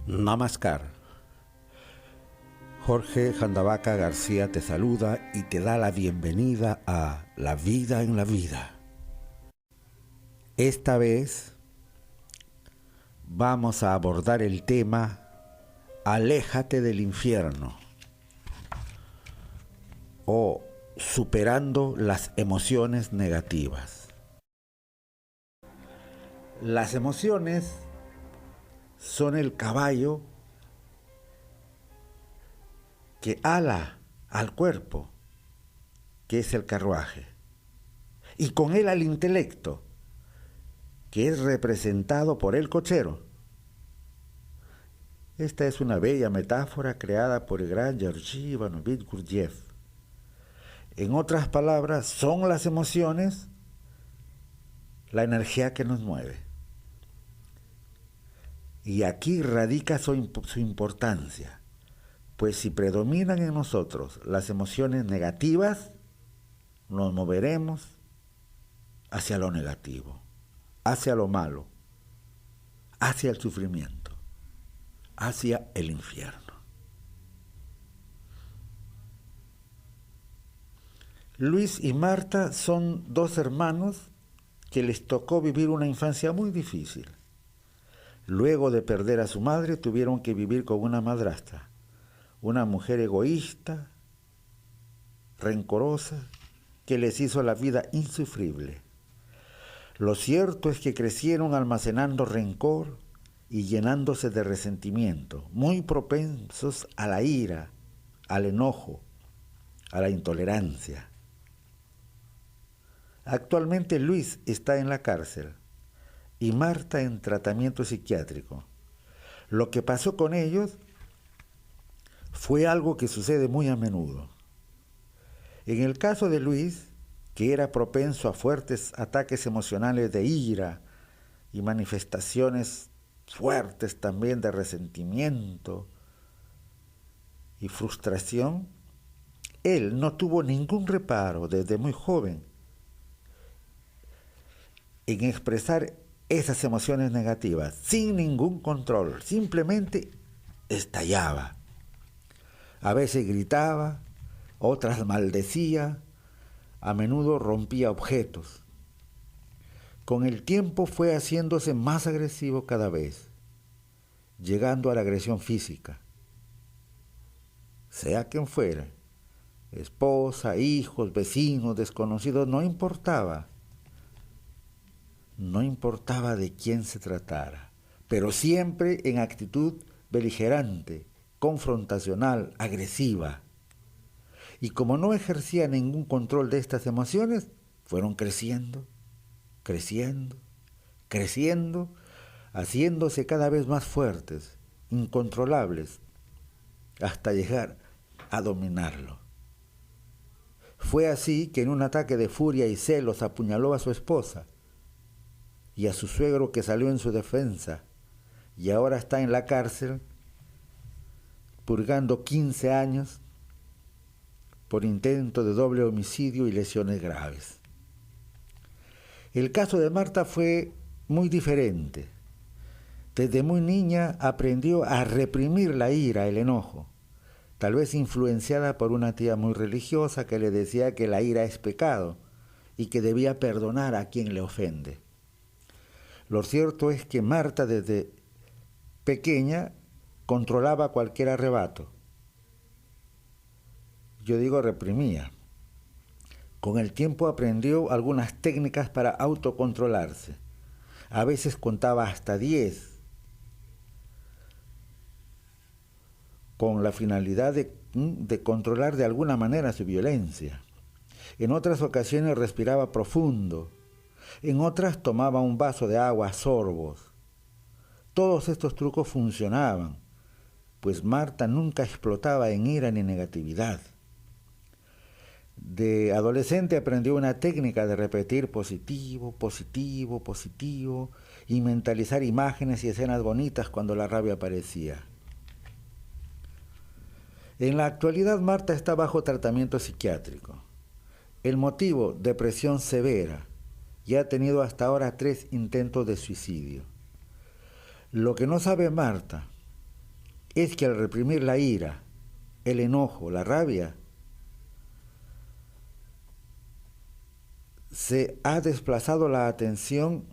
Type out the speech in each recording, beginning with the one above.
Namaskar. Jorge Jandavaca García te saluda y te da la bienvenida a La Vida en la Vida. Esta vez vamos a abordar el tema Aléjate del infierno o superando las emociones negativas. Las emociones son el caballo que ala al cuerpo, que es el carruaje, y con él al intelecto, que es representado por el cochero. Esta es una bella metáfora creada por el gran Georgi Ivanovich Gurdjieff. En otras palabras, son las emociones la energía que nos mueve. Y aquí radica su importancia, pues si predominan en nosotros las emociones negativas, nos moveremos hacia lo negativo, hacia lo malo, hacia el sufrimiento, hacia el infierno. Luis y Marta son dos hermanos que les tocó vivir una infancia muy difícil. Luego de perder a su madre, tuvieron que vivir con una madrastra, una mujer egoísta, rencorosa, que les hizo la vida insufrible. Lo cierto es que crecieron almacenando rencor y llenándose de resentimiento, muy propensos a la ira, al enojo, a la intolerancia. Actualmente Luis está en la cárcel y Marta en tratamiento psiquiátrico. Lo que pasó con ellos fue algo que sucede muy a menudo. En el caso de Luis, que era propenso a fuertes ataques emocionales de ira y manifestaciones fuertes también de resentimiento y frustración, él no tuvo ningún reparo desde muy joven en expresar esas emociones negativas sin ningún control, simplemente estallaba. A veces gritaba, otras maldecía, a menudo rompía objetos. Con el tiempo fue haciéndose más agresivo cada vez, llegando a la agresión física. Sea quien fuera, esposa, hijos, vecinos, desconocidos, no importaba. No importaba de quién se tratara, pero siempre en actitud beligerante, confrontacional, agresiva. Y como no ejercía ningún control de estas emociones, fueron creciendo, haciéndose cada vez más fuertes, incontrolables, hasta llegar a dominarlo. Fue así que en un ataque de furia y celos apuñaló a su esposa y a su suegro, que salió en su defensa y ahora está en la cárcel purgando 15 años por intento de doble homicidio y lesiones graves. El caso de Marta fue muy diferente. Desde muy niña aprendió a reprimir la ira, el enojo, tal vez influenciada por una tía muy religiosa que le decía que la ira es pecado y que debía perdonar a quien le ofende. Lo cierto es que Marta desde pequeña controlaba cualquier arrebato. Yo digo reprimía. Con el tiempo aprendió algunas técnicas para autocontrolarse. A veces contaba hasta 10, con la finalidad de controlar de alguna manera su violencia. En otras ocasiones respiraba profundo. En otras tomaba un vaso de agua a sorbos. Todos estos trucos funcionaban, pues Marta nunca explotaba en ira ni negatividad. De adolescente aprendió una técnica de repetir positivo, positivo, positivo y mentalizar imágenes y escenas bonitas cuando la rabia aparecía. En la actualidad Marta está bajo tratamiento psiquiátrico. El motivo, depresión severa, y ha tenido hasta ahora 3 intentos de suicidio. Lo que no sabe Marta es que al reprimir la ira, el enojo, la rabia, se ha desplazado la atención.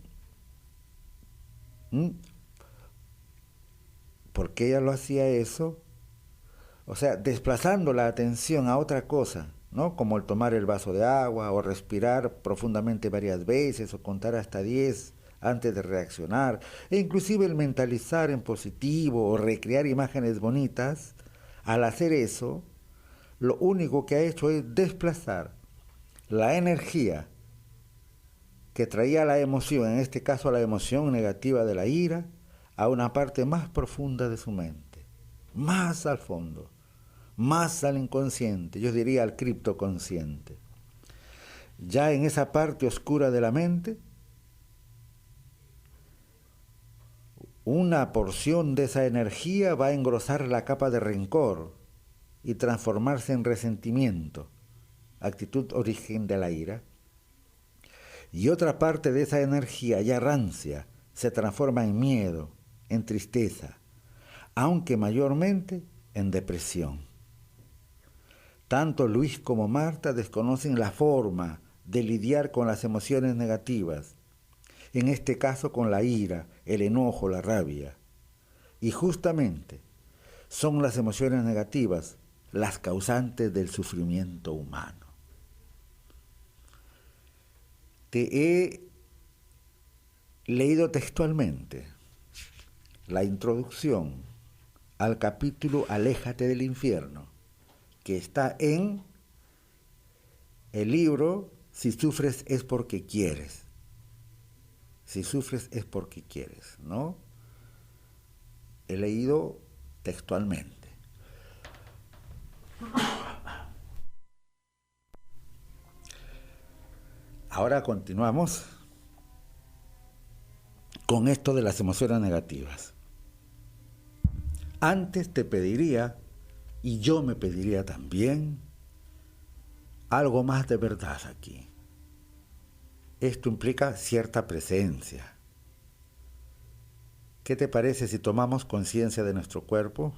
¿Por qué ella lo hacía eso? O sea, desplazando la atención a otra cosa, ¿no? Como el tomar el vaso de agua o respirar profundamente varias veces o contar hasta 10 antes de reaccionar, e inclusive el mentalizar en positivo o recrear imágenes bonitas. Al hacer eso, lo único que ha hecho es desplazar la energía que traía la emoción, en este caso la emoción negativa de la ira, a una parte más profunda de su mente, más al fondo, más al inconsciente, yo diría al criptoconsciente. Ya en esa parte oscura de la mente, una porción de esa energía va a engrosar la capa de rencor y transformarse en resentimiento, actitud origen de la ira. Y otra parte de esa energía ya rancia se transforma en miedo, en tristeza, aunque mayormente en depresión. Tanto Luis como Marta desconocen la forma de lidiar con las emociones negativas, en este caso con la ira, el enojo, la rabia. Y justamente son las emociones negativas las causantes del sufrimiento humano. Te he leído textualmente la introducción al capítulo Aléjate del infierno, que está en el libro Si sufres es porque quieres. Si sufres es porque quieres, ¿no? He leído textualmente. Ahora continuamos con esto de las emociones negativas. Antes te pediría, y yo me pediría también, algo más de verdad aquí. Esto implica cierta presencia. ¿Qué te parece si tomamos conciencia de nuestro cuerpo,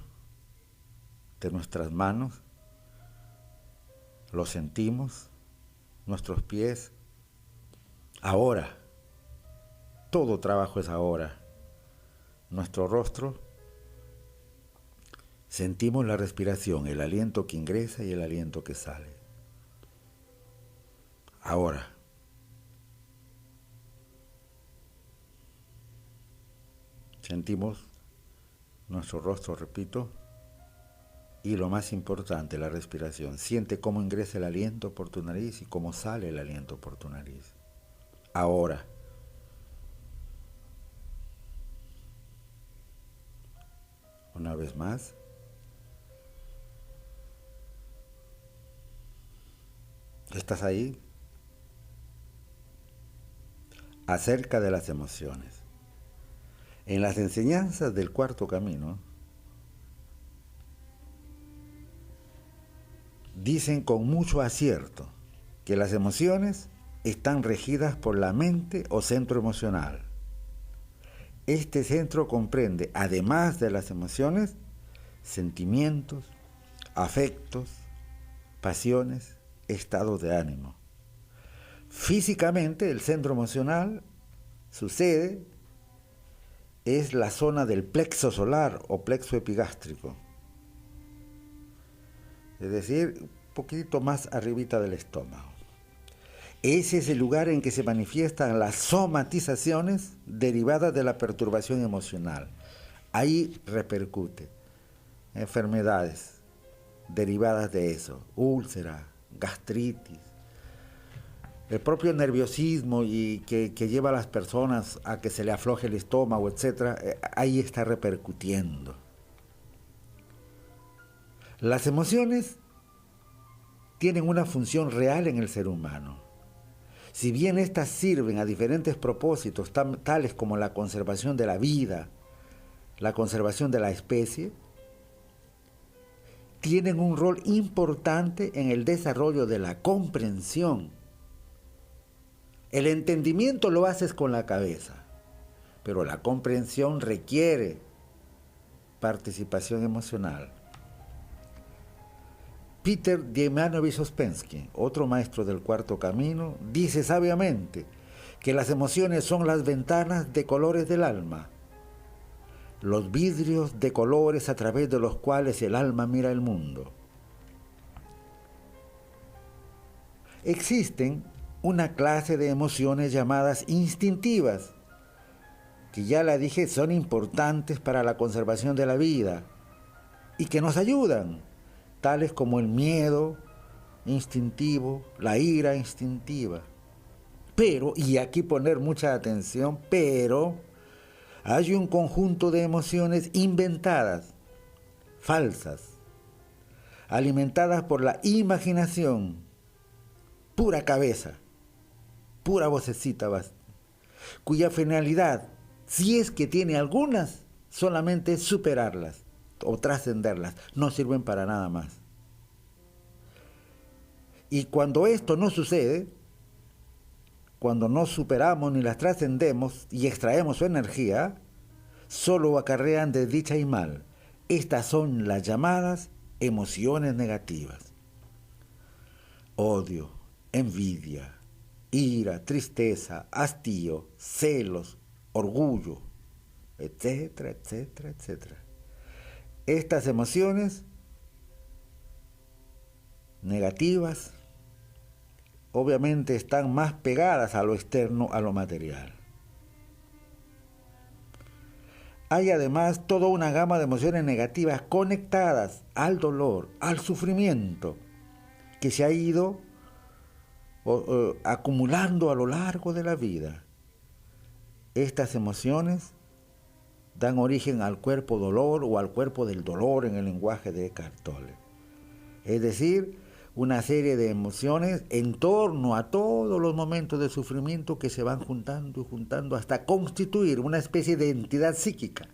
de nuestras manos? Lo sentimos, nuestros pies. Ahora, todo trabajo es ahora. Nuestro rostro, sentimos la respiración, el aliento que ingresa y el aliento que sale. Ahora, sentimos nuestro rostro, repito, y lo más importante, la respiración. Siente cómo ingresa el aliento por tu nariz y cómo sale el aliento por tu nariz. Ahora, una vez más, ¿estás ahí? Acerca de las emociones. En las enseñanzas del cuarto camino, dicen con mucho acierto que las emociones están regidas por la mente o centro emocional. Este centro comprende, además de las emociones, sentimientos, afectos, pasiones, estados de ánimo. Físicamente, el centro emocional, su sede, es la zona del plexo solar o plexo epigástrico. Es decir, un poquito más arribita del estómago. Ese es el lugar en que se manifiestan las somatizaciones derivadas de la perturbación emocional. Ahí repercute enfermedades derivadas de eso, úlcera, gastritis, el propio nerviosismo y que lleva a las personas a que se le afloje el estómago, etc., ahí está repercutiendo. Las emociones tienen una función real en el ser humano. Si bien éstas sirven a diferentes propósitos, tales como la conservación de la vida, la conservación de la especie, tienen un rol importante en el desarrollo de la comprensión. El entendimiento lo haces con la cabeza, pero la comprensión requiere participación emocional. Peter Diemanovich Ouspensky, otro maestro del cuarto camino, dice sabiamente que las emociones son las ventanas de colores del alma, los vidrios de colores a través de los cuales el alma mira el mundo. Existen una clase de emociones llamadas instintivas, que ya la dije son importantes para la conservación de la vida y que nos ayudan, tales como el miedo instintivo, la ira instintiva. Pero, y aquí poner mucha atención, pero hay un conjunto de emociones inventadas, falsas, alimentadas por la imaginación, pura cabeza, pura vocecita, cuya finalidad, si es que tiene algunas, solamente es superarlas o trascenderlas, no sirven para nada más. Y cuando esto no sucede, cuando no superamos ni las trascendemos y extraemos su energía, solo acarrean desdicha y mal. Estas son las llamadas emociones negativas. Odio, envidia, ira, tristeza, hastío, celos, orgullo, etcétera, etcétera, etcétera. Estas emociones negativas obviamente están más pegadas a lo externo, a lo material. Hay además toda una gama de emociones negativas conectadas al dolor, al sufrimiento, que se ha ido acumulando a lo largo de la vida. Estas emociones dan origen al cuerpo dolor o al cuerpo del dolor en el lenguaje de Eckhart Tolle. Es decir, una serie de emociones en torno a todos los momentos de sufrimiento que se van juntando y juntando hasta constituir una especie de entidad psíquica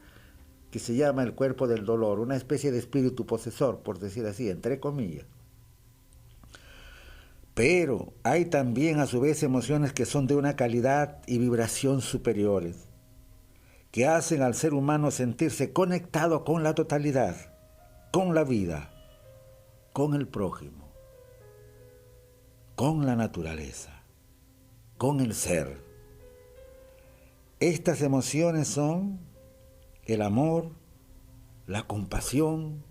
que se llama el cuerpo del dolor, una especie de espíritu posesor, por decir así, entre comillas. Pero hay también a su vez emociones que son de una calidad y vibración superiores, que hacen al ser humano sentirse conectado con la totalidad, con la vida, con el prójimo, con la naturaleza, con el ser. Estas emociones son el amor, la compasión,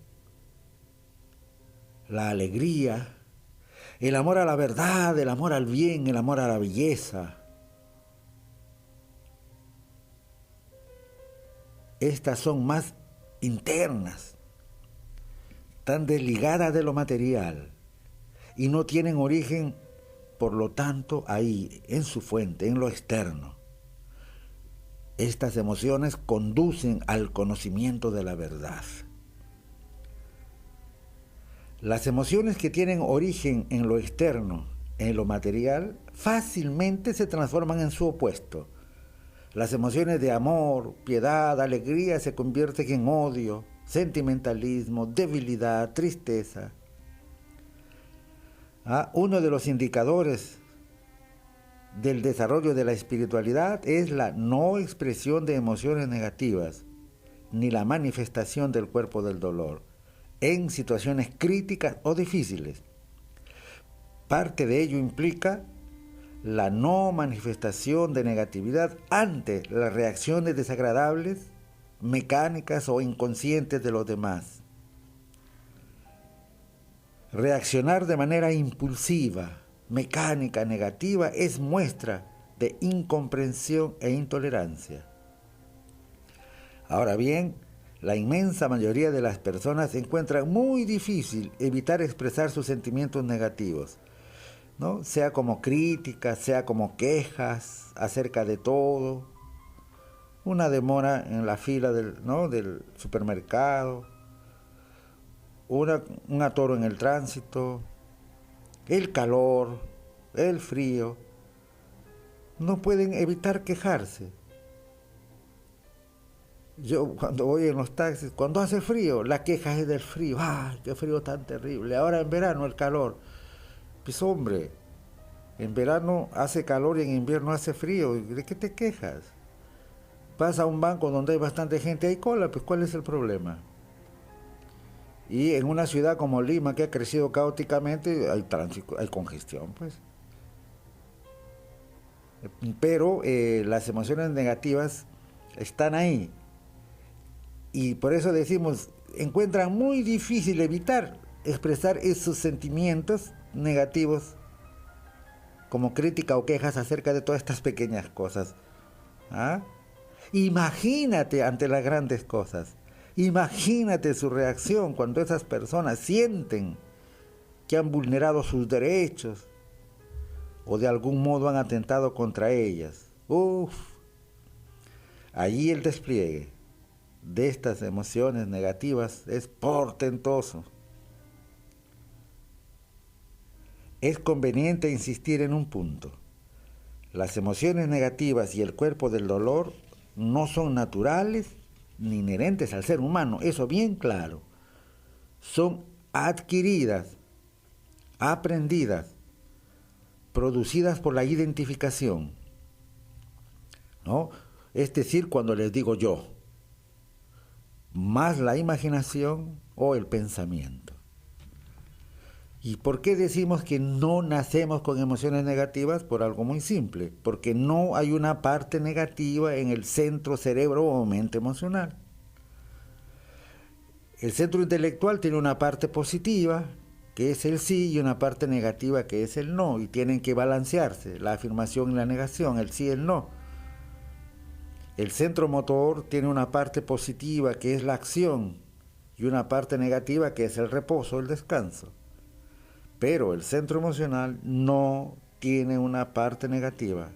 la alegría, el amor a la verdad, el amor al bien, el amor a la belleza. Estas son más internas, tan desligadas de lo material y no tienen origen, por lo tanto, ahí, en su fuente, en lo externo. Estas emociones conducen al conocimiento de la verdad. Las emociones que tienen origen en lo externo, en lo material, fácilmente se transforman en su opuesto. Las emociones de amor, piedad, alegría se convierten en odio, sentimentalismo, debilidad, tristeza. Uno de los indicadores del desarrollo de la espiritualidad es la no expresión de emociones negativas, ni la manifestación del cuerpo del dolor, en situaciones críticas o difíciles. Parte de ello implica la no manifestación de negatividad ante las reacciones desagradables, mecánicas o inconscientes de los demás. Reaccionar de manera impulsiva, mecánica, negativa, es muestra de incomprensión e intolerancia. Ahora bien, la inmensa mayoría de las personas encuentran muy difícil evitar expresar sus sentimientos negativos, ¿no? Sea como críticas, sea como quejas acerca de todo, una demora en la fila del supermercado, un atoro en el tránsito, el calor, el frío. No pueden evitar quejarse. Yo cuando voy en los taxis, cuando hace frío, la queja es del frío. ¡Ay, qué frío tan terrible! Ahora en verano el calor. Pues hombre, en verano hace calor y en invierno hace frío. ¿De qué te quejas? Vas a un banco donde hay bastante gente, hay cola, pues ¿cuál es el problema? Y en una ciudad como Lima, que ha crecido caóticamente, hay tránsito, hay congestión, pues. Pero las emociones negativas están ahí. Y por eso decimos, encuentran muy difícil evitar expresar esos sentimientos negativos como crítica o quejas acerca de todas estas pequeñas cosas. ¿Ah? Imagínate ante las grandes cosas. Imagínate su reacción cuando esas personas sienten que han vulnerado sus derechos o de algún modo han atentado contra ellas. Uf, allí el despliegue de estas emociones negativas es portentoso. Es conveniente insistir en un punto. Las emociones negativas y el cuerpo del dolor no son naturales ni inherentes al ser humano, eso bien claro. Son adquiridas, aprendidas, producidas por la identificación, ¿no? Es decir, cuando les digo yo, más la imaginación o el pensamiento. ¿Y por qué decimos que no nacemos con emociones negativas? Por algo muy simple, porque no hay una parte negativa en el centro cerebro o mente emocional. El centro intelectual tiene una parte positiva, que es el sí, y una parte negativa, que es el no, y tienen que balancearse, la afirmación y la negación, el sí y el no. El centro motor tiene una parte positiva, que es la acción, y una parte negativa, que es el reposo, el descanso. Pero el centro emocional no tiene una parte negativa.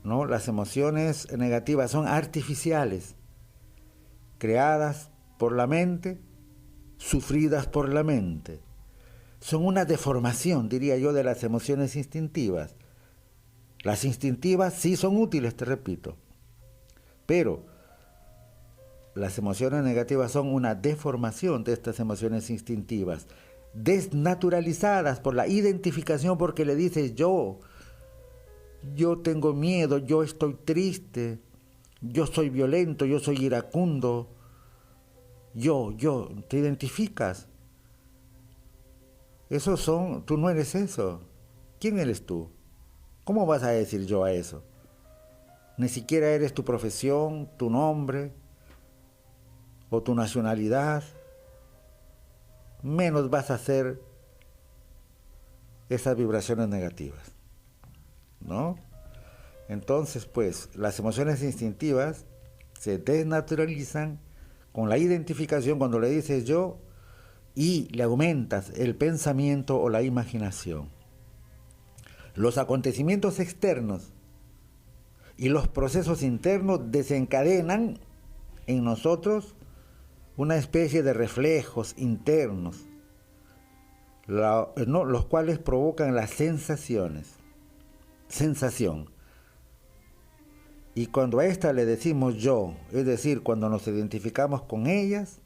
¿No? Las emociones negativas son artificiales, creadas por la mente, sufridas por la mente. Son una deformación, diría yo, de las emociones instintivas. Las instintivas sí son útiles, te repito, pero las emociones negativas son una deformación de estas emociones instintivas, desnaturalizadas por la identificación, porque le dices yo tengo miedo, yo estoy triste, yo soy violento, yo soy iracundo, te identificas. Tú no eres eso. ¿Quién eres tú? ¿Cómo vas a decir yo a eso? Ni siquiera eres tu profesión, tu nombre o tu nacionalidad, menos vas a hacer esas vibraciones negativas, ¿no? Entonces, pues, las emociones instintivas se desnaturalizan con la identificación cuando le dices yo y le aumentas el pensamiento o la imaginación. Los acontecimientos externos y los procesos internos desencadenan en nosotros una especie de reflejos internos, los cuales provocan las sensación. Y cuando a esta le decimos yo, es decir, cuando nos identificamos con ellas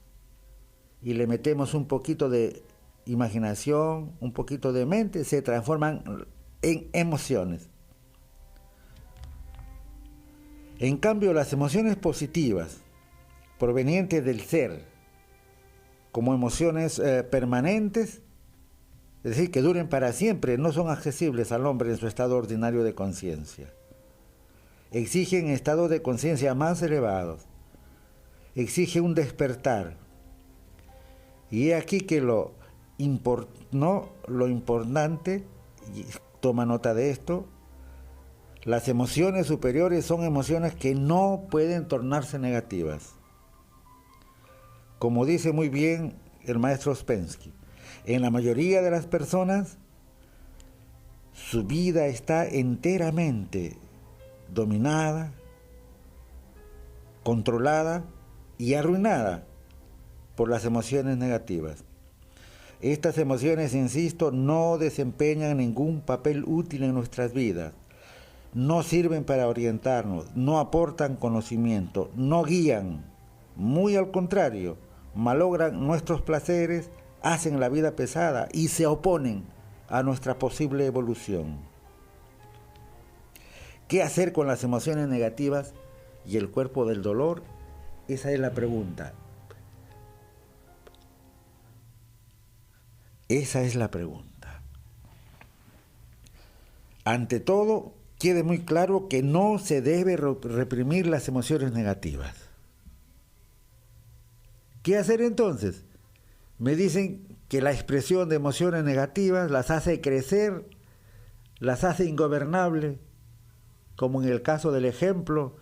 y le metemos un poquito de imaginación, un poquito de mente, se transforman en emociones. En cambio, las emociones positivas, provenientes del ser, como emociones permanentes, es decir, que duren para siempre, no son accesibles al hombre en su estado ordinario de conciencia. Exigen estados de conciencia más elevados, exige un despertar. Y es aquí que lo importante, y toma nota de esto, las emociones superiores son emociones que no pueden tornarse negativas. Como dice muy bien el maestro Ouspensky, en la mayoría de las personas su vida está enteramente dominada, controlada y arruinada por las emociones negativas. Estas emociones, insisto, no desempeñan ningún papel útil en nuestras vidas, no sirven para orientarnos, no aportan conocimiento, no guían, muy al contrario, malogran nuestros placeres, hacen la vida pesada y se oponen a nuestra posible evolución. ¿Qué hacer con las emociones negativas y el cuerpo del dolor? Esa es la pregunta. Esa es la pregunta. Ante todo, quede muy claro que no se debe reprimir las emociones negativas. ¿Qué hacer entonces? Me dicen que la expresión de emociones negativas las hace crecer, las hace ingobernables, como en el caso del ejemplo,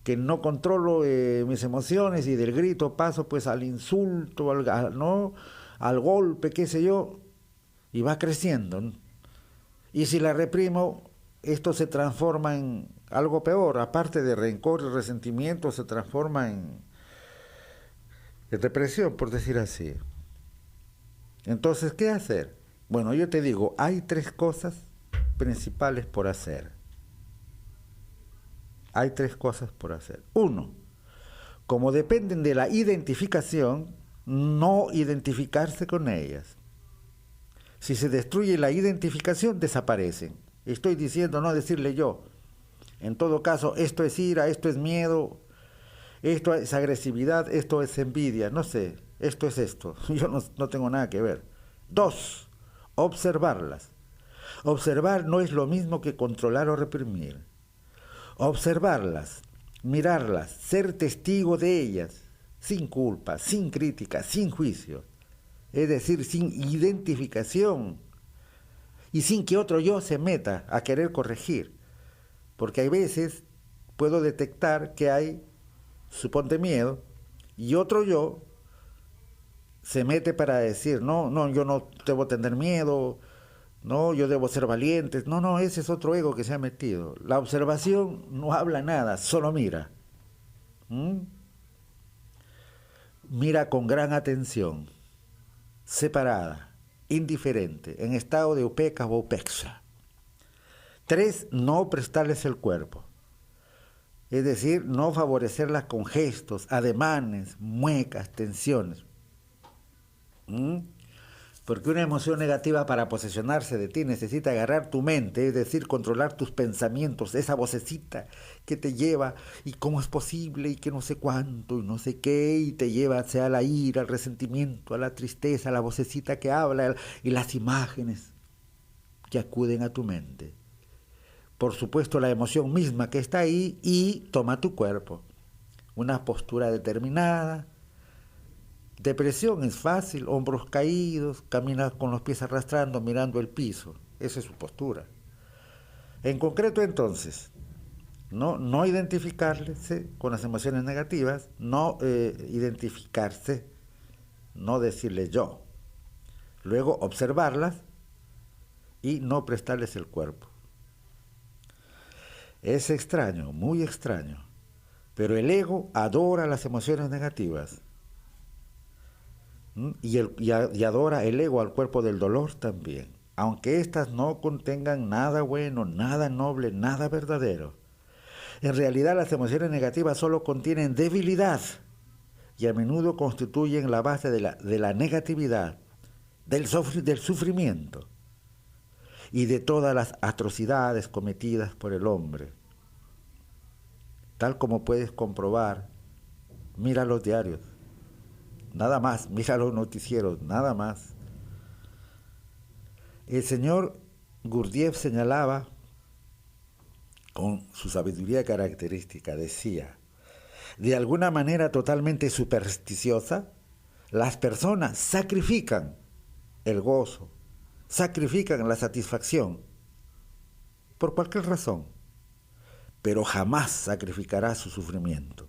que no controlo mis emociones y del grito paso pues al insulto, al golpe, qué sé yo, y va creciendo, ¿no? Y si la reprimo, esto se transforma en algo peor, aparte de rencor y resentimiento, se transforma en depresión, por decir así. Entonces, ¿qué hacer? Bueno, yo te digo, hay 3 cosas principales por hacer. Hay 3 cosas por hacer. 1, como dependen de la identificación, no identificarse con ellas. Si se destruye la identificación, desaparecen. Estoy diciendo, no decirle yo. En todo caso, esto es ira, esto es miedo, esto es agresividad, esto es envidia, no sé, esto es esto. Yo no tengo nada que ver. 2, observarlas. Observar no es lo mismo que controlar o reprimir. Observarlas, mirarlas, ser testigo de ellas, sin culpa, sin crítica, sin juicio. Es decir, sin identificación y sin que otro yo se meta a querer corregir. Porque hay veces puedo detectar que hay, suponte miedo, y otro yo se mete para decir, no, yo no debo tener miedo, no, yo debo ser valiente. No, ese es otro ego que se ha metido. La observación no habla nada, solo mira. Mira con gran atención, separada, indiferente, en estado de upeca o upexa. 3, no prestarles el cuerpo. Es decir, no favorecerlas con gestos, ademanes, muecas, tensiones. Porque una emoción negativa para posesionarse de ti necesita agarrar tu mente, es decir, controlar tus pensamientos, esa vocecita que te lleva, y cómo es posible, y que no sé cuánto, y no sé qué, y te lleva hacia la ira, al resentimiento, a la tristeza, a la vocecita que habla, y las imágenes que acuden a tu mente. Por supuesto, la emoción misma que está ahí, y toma tu cuerpo. Una postura determinada. Depresión es fácil, hombros caídos, camina con los pies arrastrando, mirando el piso. Esa es su postura. En concreto, entonces, no identificarse con las emociones negativas, no identificarse, no decirle yo. Luego, observarlas y no prestarles el cuerpo. Es extraño, muy extraño, pero el ego adora las emociones negativas. Y adora el ego al cuerpo del dolor también, aunque éstas no contengan nada bueno, nada noble, nada verdadero. En realidad las emociones negativas solo contienen debilidad y a menudo constituyen la base de la negatividad, del sufrimiento y de todas las atrocidades cometidas por el hombre. Tal como puedes comprobar, mira los diarios. Nada más, mira los noticieros, nada más. El señor Gurdjieff señalaba, con su sabiduría característica, decía, de alguna manera totalmente supersticiosa, las personas sacrifican el gozo, sacrifican la satisfacción, por cualquier razón, pero jamás sacrificará su sufrimiento.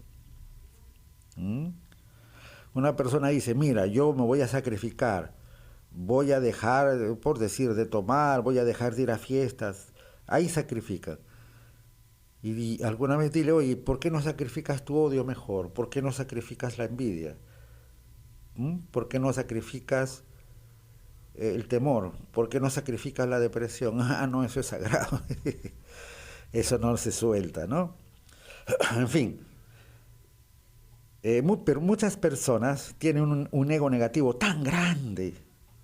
Una persona dice, mira, yo me voy a sacrificar, voy a dejar, por decir, de tomar, voy a dejar de ir a fiestas, ahí sacrifican. Y alguna vez dile, oye, ¿por qué no sacrificas tu odio mejor? ¿Por qué no sacrificas la envidia? ¿Por qué no sacrificas el temor? ¿Por qué no sacrificas la depresión? Ah, no, eso es sagrado. Eso no se suelta, ¿no? En fin. Pero muchas personas tienen un ego negativo tan grande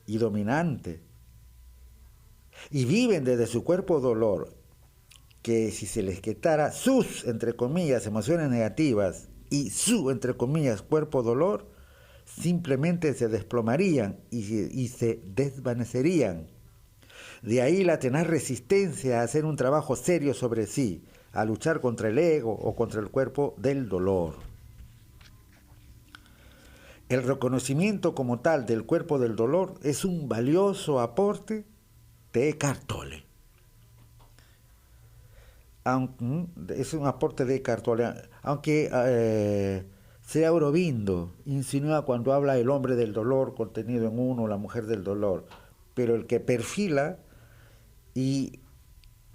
y dominante y viven desde su cuerpo dolor que si se les quitara sus, entre comillas, emociones negativas y su, entre comillas, cuerpo dolor, simplemente se desplomarían y se desvanecerían. De ahí la tenaz resistencia a hacer un trabajo serio sobre sí, a luchar contra el ego o contra el cuerpo del dolor. El reconocimiento como tal del cuerpo del dolor es un valioso aporte de Eckhart Tolle. Es un aporte de Eckhart Tolle, aunque Sri Aurobindo insinúa cuando habla el hombre del dolor contenido en uno, la mujer del dolor, pero el que perfila y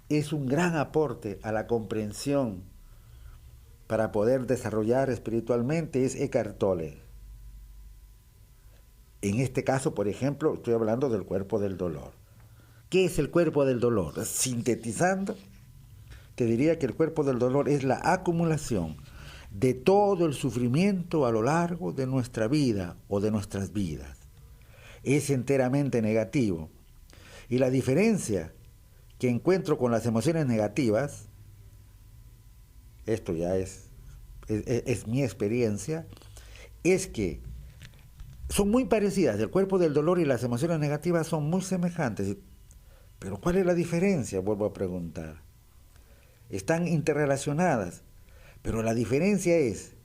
es un gran aporte a la comprensión para poder desarrollar espiritualmente es Eckhart Tolle. En este caso, por ejemplo, estoy hablando del cuerpo del dolor. ¿Qué es el cuerpo del dolor? Sintetizando, te diría que el cuerpo del dolor es la acumulación de todo el sufrimiento a lo largo de nuestra vida o de nuestras vidas. Es enteramente negativo. Y la diferencia que encuentro con las emociones negativas, esto ya es mi experiencia, es que son muy parecidas. El cuerpo del dolor y las emociones negativas son muy semejantes. Pero ¿cuál es la diferencia? Vuelvo a preguntar. Están interrelacionadas, pero la diferencia es,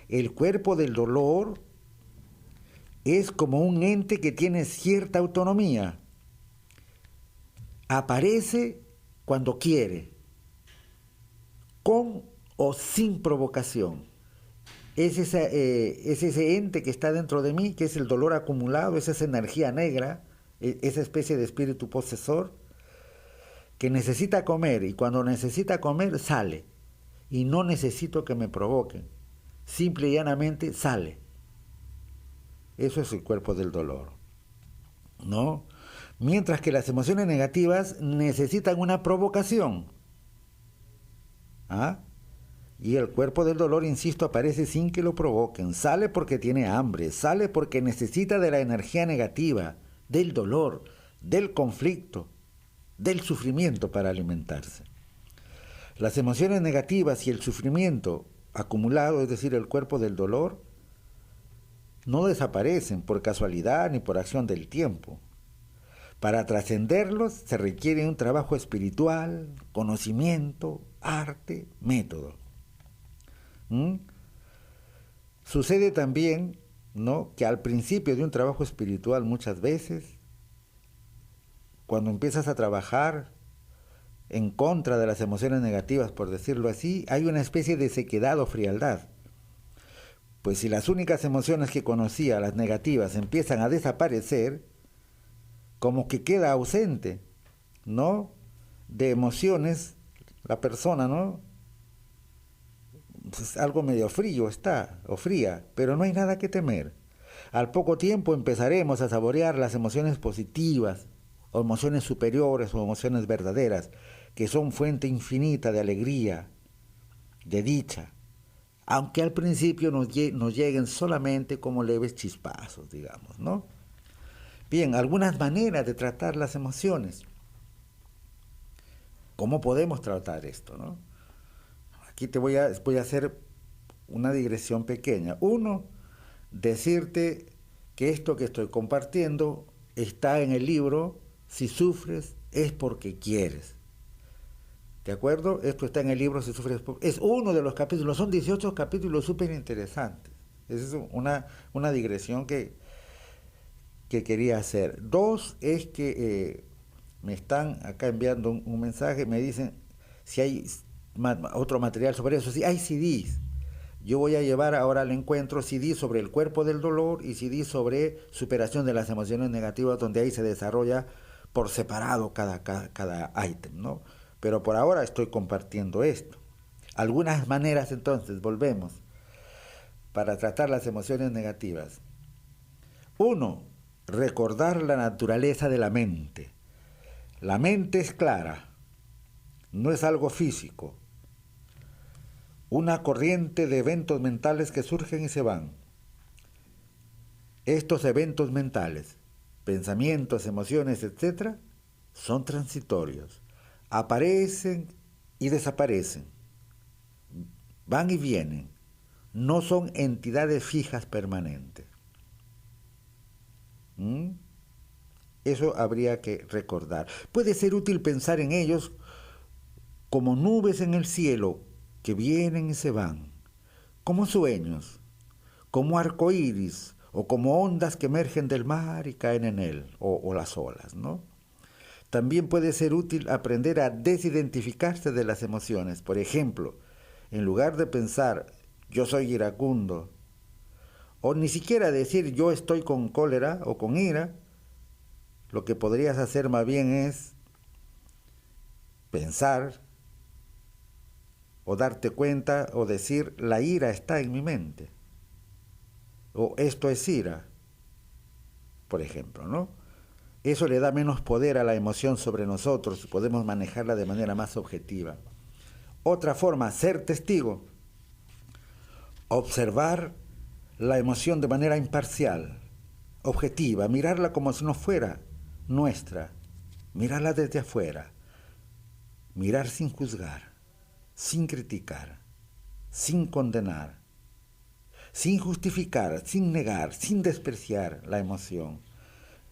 el cuerpo del dolor es como un ente que tiene cierta autonomía. Aparece cuando quiere, con o sin provocación. Es ese ente que está dentro de mí, que es el dolor acumulado, es esa energía negra, esa especie de espíritu posesor, que necesita comer y cuando necesita comer sale. Y no necesito que me provoquen. Simple y llanamente sale. Eso es el cuerpo del dolor, ¿no? Mientras que las emociones negativas necesitan una provocación. ¿Ah? Y el cuerpo del dolor, insisto, aparece sin que lo provoquen. Sale porque tiene hambre, sale porque necesita de la energía negativa, del dolor, del conflicto, del sufrimiento para alimentarse. Las emociones negativas y el sufrimiento acumulado, es decir, el cuerpo del dolor, no desaparecen por casualidad ni por acción del tiempo. Para trascenderlos se requiere un trabajo espiritual, conocimiento, arte, método. Sucede también, ¿no?, que al principio de un trabajo espiritual muchas veces, cuando empiezas a trabajar en contra de las emociones negativas, por decirlo así, hay una especie de sequedad o frialdad. Pues si las únicas emociones que conocía, las negativas, empiezan a desaparecer, como que queda ausente, ¿no?, de emociones la persona, ¿no? Pues algo medio frío está, o fría, pero no hay nada que temer. Al poco tiempo empezaremos a saborear las emociones positivas, o emociones superiores, o emociones verdaderas, que son fuente infinita de alegría, de dicha, aunque al principio nos lleguen solamente como leves chispazos, digamos, ¿no? Bien, algunas maneras de tratar las emociones. ¿Cómo podemos tratar esto, no? Aquí voy a hacer una digresión pequeña. Uno, decirte que esto que estoy compartiendo está en el libro Si sufres es porque quieres. ¿De acuerdo? Esto está en el libro Si sufres es porque... Es uno de los capítulos, son 18 capítulos súper interesantes. Esa es una digresión que quería hacer. Dos, es que me están acá enviando un mensaje, me dicen si hay otro material sobre eso. Sí, hay CDs. Yo voy a llevar ahora al encuentro CDs sobre el cuerpo del dolor y CDs sobre superación de las emociones negativas, donde ahí se desarrolla por separado cada ítem, ¿no? Pero por ahora estoy compartiendo esto. Algunas maneras, entonces, volvemos, para tratar las emociones negativas. Uno, recordar la naturaleza de la mente. La mente es clara, no es algo físico. Una corriente de eventos mentales que surgen y se van. Estos eventos mentales, pensamientos, emociones, etc., son transitorios. Aparecen y desaparecen, van y vienen, no son entidades fijas permanentes. Eso habría que recordar. Puede ser útil pensar en ellos como nubes en el cielo que vienen y se van, como sueños, como arcoíris o como ondas que emergen del mar y caen en él, o las olas, ¿no? También puede ser útil aprender a desidentificarse de las emociones. Por ejemplo, en lugar de pensar yo soy iracundo, o ni siquiera decir yo estoy con cólera o con ira, lo que podrías hacer más bien es pensar o darte cuenta o decir la ira está en mi mente, o esto es ira, por ejemplo, ¿no? Eso le da menos poder a la emoción sobre nosotros y podemos manejarla de manera más objetiva. Otra forma, ser testigo, observar la emoción de manera imparcial, objetiva, mirarla como si no fuera nuestra, mirarla desde afuera, mirar sin juzgar, sin criticar, sin condenar, sin justificar, sin negar, sin despreciar la emoción.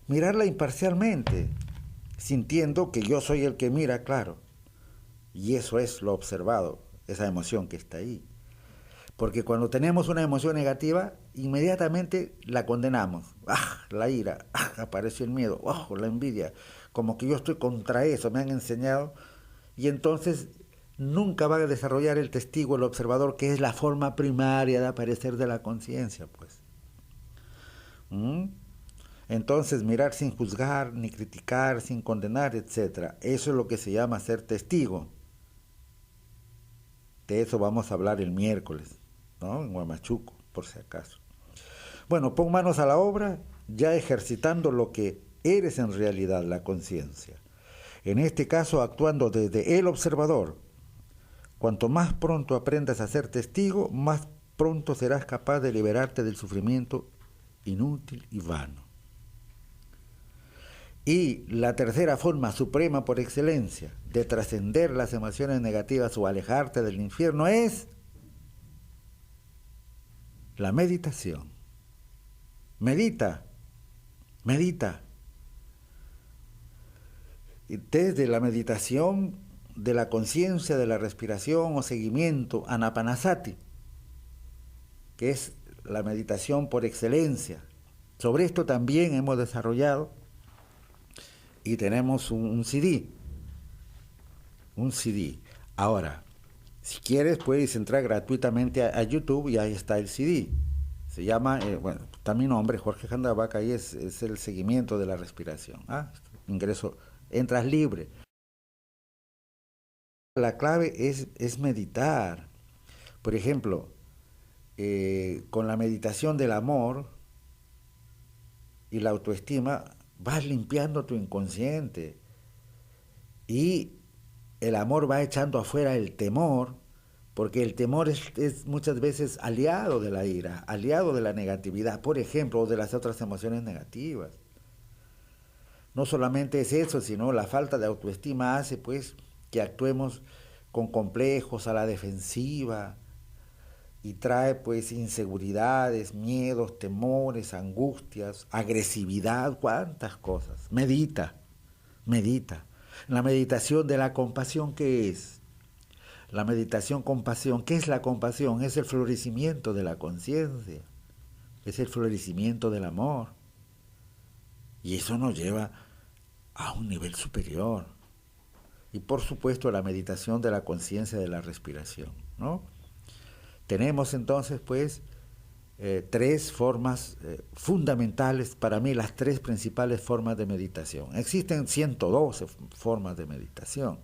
Mirarla imparcialmente, sintiendo que yo soy el que mira, claro. Y eso es lo observado, esa emoción que está ahí. Porque cuando tenemos una emoción negativa, inmediatamente la condenamos. ¡Ah! La ira, ¡ah! Apareció el miedo, ¡oh! La envidia. Como que yo estoy contra eso, me han enseñado. Y entonces nunca va a desarrollar el testigo, el observador, que es la forma primaria de aparecer de la conciencia, pues. Entonces, mirar sin juzgar, ni criticar, sin condenar, etc. Eso es lo que se llama ser testigo. De eso vamos a hablar el miércoles, ¿no? En Huamachuco, por si acaso. Bueno, pon manos a la obra, ya ejercitando lo que eres en realidad, la conciencia. En este caso, actuando desde el observador. Cuanto más pronto aprendas a ser testigo, más pronto serás capaz de liberarte del sufrimiento inútil y vano. Y la tercera forma suprema por excelencia de trascender las emociones negativas o alejarte del infierno es la meditación. Medita, medita. Y desde la meditación de la conciencia, de la respiración o seguimiento, Anapanasati, que es la meditación por excelencia. Sobre esto también hemos desarrollado y tenemos un CD. Ahora, si quieres puedes entrar gratuitamente a YouTube y ahí está el CD. Se llama, bueno, está mi nombre, Jorge Jandavaca, y es el seguimiento de la respiración. Entras libre. La clave es meditar. Por ejemplo, con la meditación del amor y la autoestima, vas limpiando tu inconsciente y el amor va echando afuera el temor, porque el temor es muchas veces aliado de la ira, aliado de la negatividad, por ejemplo, o de las otras emociones negativas. No solamente es eso, sino la falta de autoestima hace pues que actuemos con complejos, a la defensiva, y trae pues inseguridades, miedos, temores, angustias, agresividad, cuántas cosas. Medita. La meditación de la compasión, ¿qué es? La meditación compasión, ¿qué es la compasión? Es el florecimiento de la conciencia, es el florecimiento del amor. Y eso nos lleva a un nivel superior. Y por supuesto la meditación de la conciencia de la respiración, ¿no? Tenemos entonces pues tres formas fundamentales, para mí las tres principales formas de meditación. Existen 112 formas de meditación,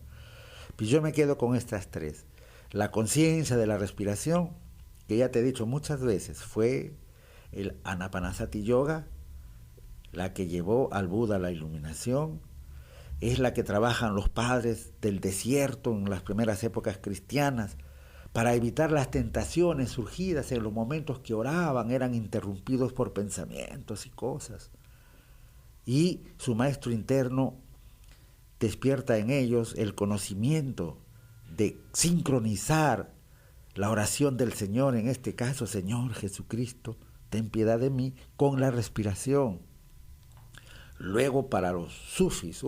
pues yo me quedo con estas tres. La conciencia de la respiración, que ya te he dicho muchas veces, fue el Anapanasati Yoga, la que llevó al Buda a la iluminación, es la que trabajan los padres del desierto en las primeras épocas cristianas, para evitar las tentaciones surgidas en los momentos que oraban, eran interrumpidos por pensamientos y cosas. Y su maestro interno despierta en ellos el conocimiento de sincronizar la oración del Señor, en este caso, Señor Jesucristo, ten piedad de mí, con la respiración. Luego, para los sufis,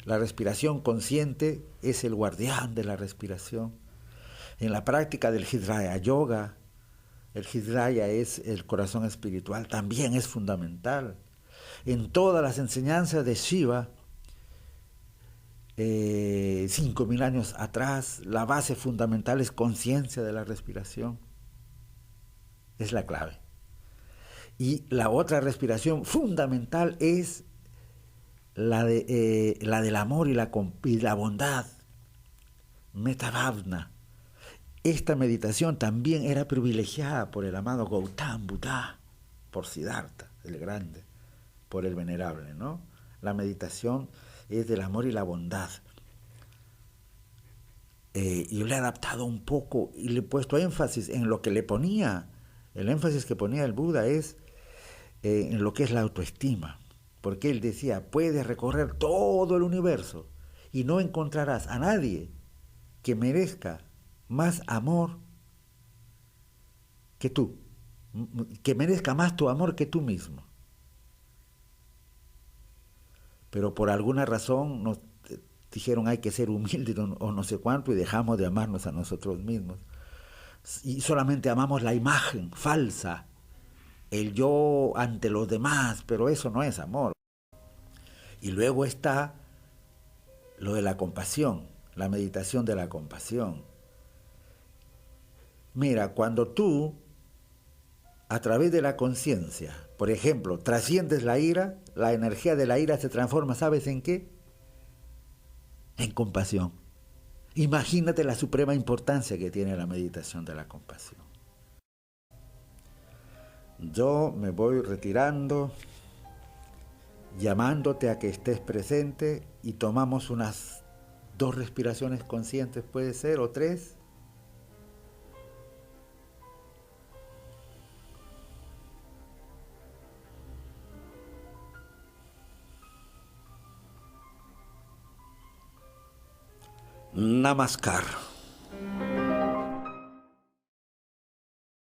la respiración consciente es el guardián de la respiración. En la práctica del Hriddhaya Yoga, el Hriddhaya es el corazón espiritual, también es fundamental. En todas las enseñanzas de Shiva, 5.000 años atrás, la base fundamental es conciencia de la respiración. Es la clave. Y la otra respiración fundamental es la del amor y la bondad, Metta-bhavana. Esta meditación también era privilegiada por el amado Gautama Buddha, por Siddhartha, el grande, por el venerable, ¿no? La meditación es del amor y la bondad. Yo le he adaptado un poco y le he puesto énfasis en lo que le ponía. El énfasis que ponía el Buda es en lo que es la autoestima, porque él decía, puedes recorrer todo el universo y no encontrarás a nadie que merezca más amor que tú, que merezca más tu amor que tú mismo. Pero por alguna razón nos dijeron hay que ser humildes o no sé cuánto y dejamos de amarnos a nosotros mismos. Y solamente amamos la imagen falsa, el yo ante los demás, pero eso no es amor. Y luego está lo de la compasión, la meditación de la compasión. Mira, cuando tú, a través de la conciencia, por ejemplo, trasciendes la ira, la energía de la ira se transforma, ¿sabes en qué? En compasión. Imagínate la suprema importancia que tiene la meditación de la compasión. Yo me voy retirando, llamándote a que estés presente y tomamos unas 2 respiraciones conscientes, puede ser, o 3. Namaskar.